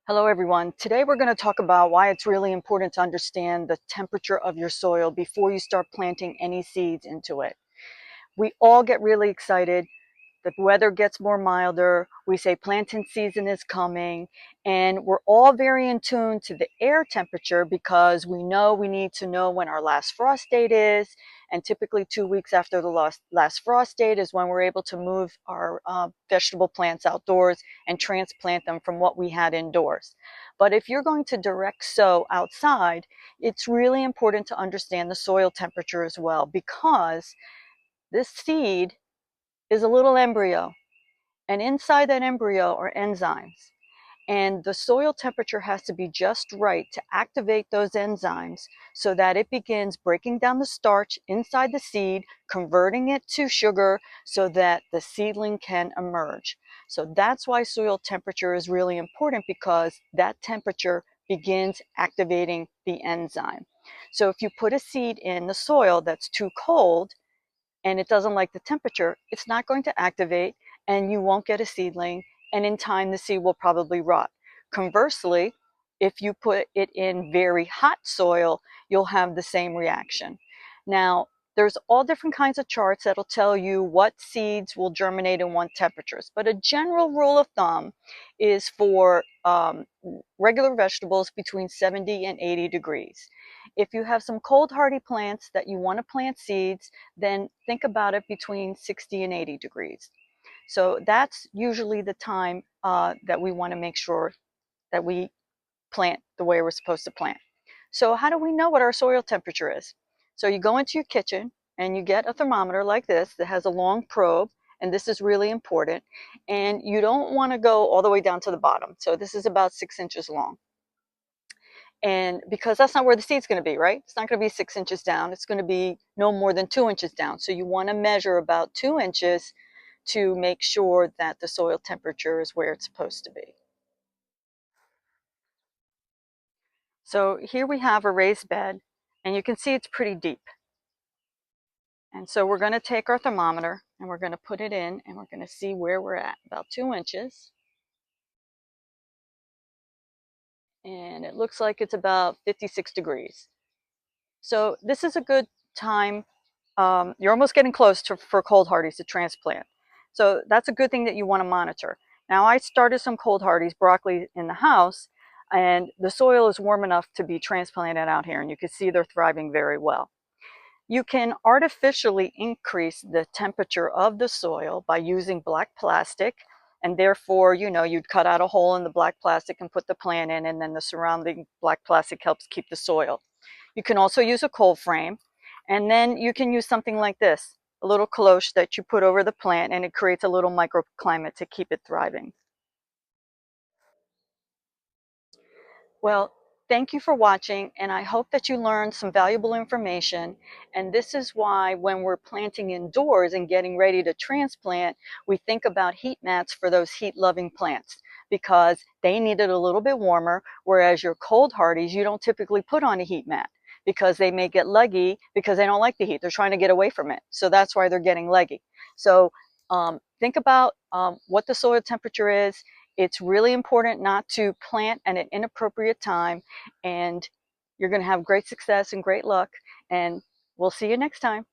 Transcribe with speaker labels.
Speaker 1: Hello everyone. Today we're going to talk about why it's really important to understand the temperature of your soil before you start planting any seeds into it. We all get really excited. The weather gets more milder. We say planting season is coming, and we're all very in tune to the air temperature because we know we need to know when our last frost date is. And typically 2 weeks after the last frost date is when we're able to move our vegetable plants outdoors and transplant them from what we had indoors. But if you're going to direct sow outside, it's really important to understand the soil temperature as well, because this seed is a little embryo, and inside that embryo are enzymes. And the soil temperature has to be just right to activate those enzymes so that it begins breaking down the starch inside the seed, converting it to sugar so that the seedling can emerge. So that's why soil temperature is really important, because that temperature begins activating the enzyme. So if you put a seed in the soil that's too cold, and it doesn't like the temperature, it's not going to activate and you won't get a seedling, and in time the seed will probably rot. Conversely, if you put it in very hot soil, you'll have the same reaction. Now, there's all different kinds of charts that'll tell you what seeds will germinate in what temperatures, but a general rule of thumb is for regular vegetables between 70 and 80 degrees. If you have some cold hardy plants that you want to plant seeds, then think about it between 60 and 80 degrees. So that's usually the time that we want to make sure that we plant the way we're supposed to plant. So how do we know what our soil temperature is? So you go into your kitchen and you get a thermometer like this that has a long probe, and this is really important. And you don't want to go all the way down to the bottom. So this is about 6 inches long. And because that's not where the seed's going to be, right? It's not going to be 6 inches down. It's going to be no more than 2 inches down. So you want to measure about 2 inches to make sure that the soil temperature is where it's supposed to be. So here we have a raised bed, and you can see it's pretty deep. And so we're going to take our thermometer and we're going to put it in, and we're going to see where we're at, about 2 inches. And it looks like it's about 56 degrees. So this is a good time. You're almost getting close for cold hardies to transplant. So that's a good thing that you want to monitor. Now, I started some cold hardies broccoli in the house, and the soil is warm enough to be transplanted out here, and you can see they're thriving very well. You can artificially increase the temperature of the soil by using black plastic, and therefore, you'd cut out a hole in the black plastic and put the plant in, and then the surrounding black plastic helps keep the soil. You can also use a cold frame, and then you can use something like this, a little cloche that you put over the plant, and it creates a little microclimate to keep it thriving. Well, thank you for watching, and I hope that you learned some valuable information. And this is why when we're planting indoors and getting ready to transplant, we think about heat mats for those heat-loving plants, because they need it a little bit warmer, whereas your cold hardies, you don't typically put on a heat mat because they may get leggy because they don't like the heat. They're trying to get away from it. So that's why they're getting leggy. So think about what the soil temperature is. It's really important not to plant at an inappropriate time, and you're going to have great success and great luck. And we'll see you next time.